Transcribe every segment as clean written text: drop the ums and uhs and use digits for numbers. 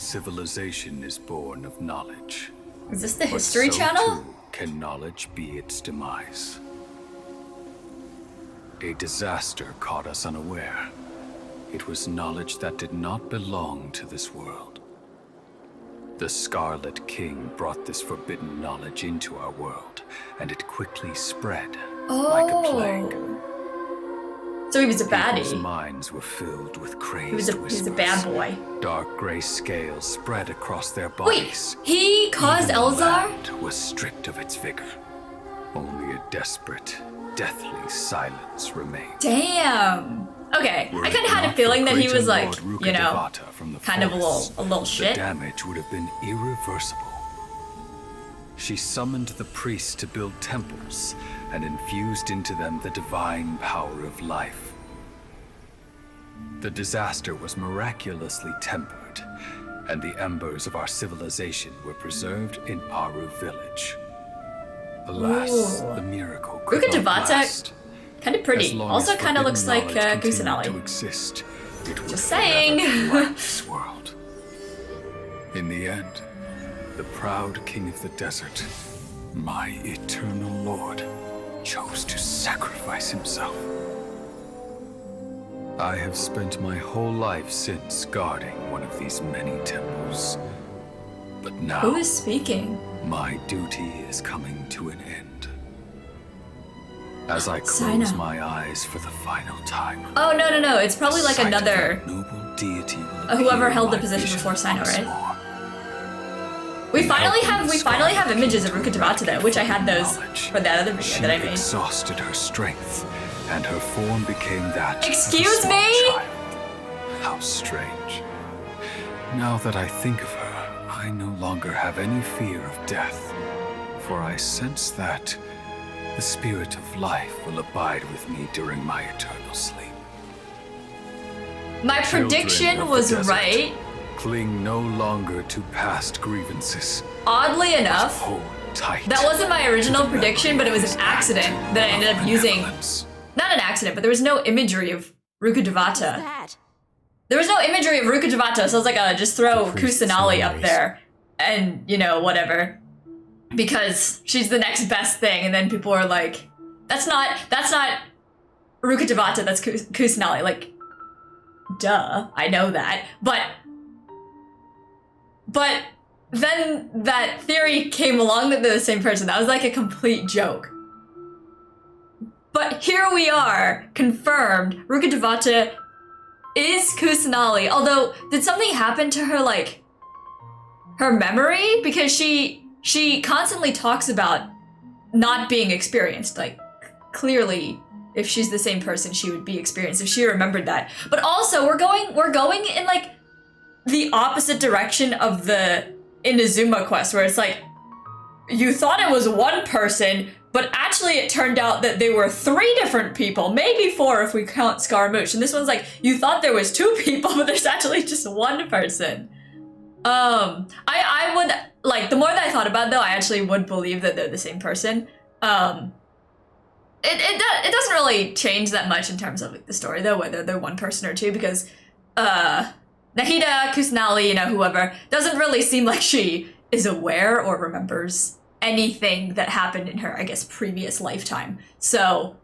civilization is born of knowledge. Is this the But History so Channel? too can knowledge be its demise. A disaster caught us unaware. It was knowledge that did not belong to this world. The Scarlet King brought this forbidden knowledge into our world, and it quickly spread like a plague. So he was a People's baddie. minds were filled with crazed He was whispers. a bad boy. Dark gray scales spread across their Wait, bodies. he caused Even the Elzar? land was stripped of its vigor. Only a desperate, deathly silence remained. Damn. Okay, Were I it kind of had a not feeling for that he great was like, Lord you know, Rukkhadevata from the kind of a forests, little the shit. damage would have been irreversible. She summoned the priests to build temples and infused into them the divine power of life. The disaster was miraculously tempered, and the embers of our civilization were preserved in Aru village. Alas, Ooh. the miracle could not Rukkhadevata, last. kind of As pretty. long Also as kind of forbidden looks like knowledge continued Kusanali. to exist, it would Just forever saying. blight this world. In the end, the proud king of the desert, my eternal lord, chose to sacrifice himself. I have spent my whole life since guarding one of these many temples. But now, Who is speaking? my duty is coming to an end. As I close Sinai. my eyes for the final time, Oh, no. It's probably like sight of another... that noble deity will whoever appear held in the my position vision before Sinai, once right? more. We In finally helping the have Scarlet images of King to Rukkhadevata though, which I had those knowledge, for that other video she that I made. exhausted her strength, and her form became that of a Excuse small me? child. How strange. Now that I think of her, I no longer have any fear of death, for I sense that the spirit of life will abide with me during my eternal sleep. My Children prediction of the was desert, right. Cling no longer to past grievances. Oddly enough, Hold tight. that wasn't my original to the prediction, but it was memory an of accident act that I ended of up using. benevolence. Not an accident, but there was no imagery of Rukkhadevata. That. There was no imagery of Rukkhadevata, so I was like, just throw The priest's Kusanali up memories. there. And, you know, whatever. Because she's the next best thing, and then people are like, that's not Rukkhadevata, that's Kusanali. Like, duh, I know that. But then that theory came along that they're the same person. That was like a complete joke. But here we are, confirmed. Rukkhadevata is Kusanali. Although, did something happen to her, like, her memory? Because she constantly talks about not being experienced. Like, clearly, if she's the same person, she would be experienced if she remembered that. But also, we're going in, like, the opposite direction of the Inazuma quest, where it's like, you thought it was one person, but actually it turned out that they were 3 different people, maybe 4 if we count Scaramouche. And this one's like, you thought there was 2 people, but there's actually just 1 person. I would, like, the more that I thought about it, though, I actually would believe that they're the same person. It doesn't really change that much in terms of, like, the story, though, whether they're 1 person or 2, because, Nahida, Kusanali, you know, whoever, doesn't really seem like she is aware or remembers anything that happened in her, I guess, previous lifetime. So,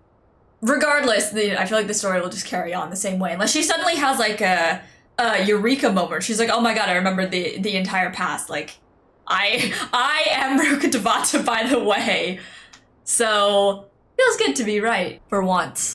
regardless, I feel like the story will just carry on the same way, unless she suddenly has, like, a eureka moment. She's like, oh my god, I remember the entire past. Like, I am Rukkhadevata, by the way. So, feels good to be right, for once.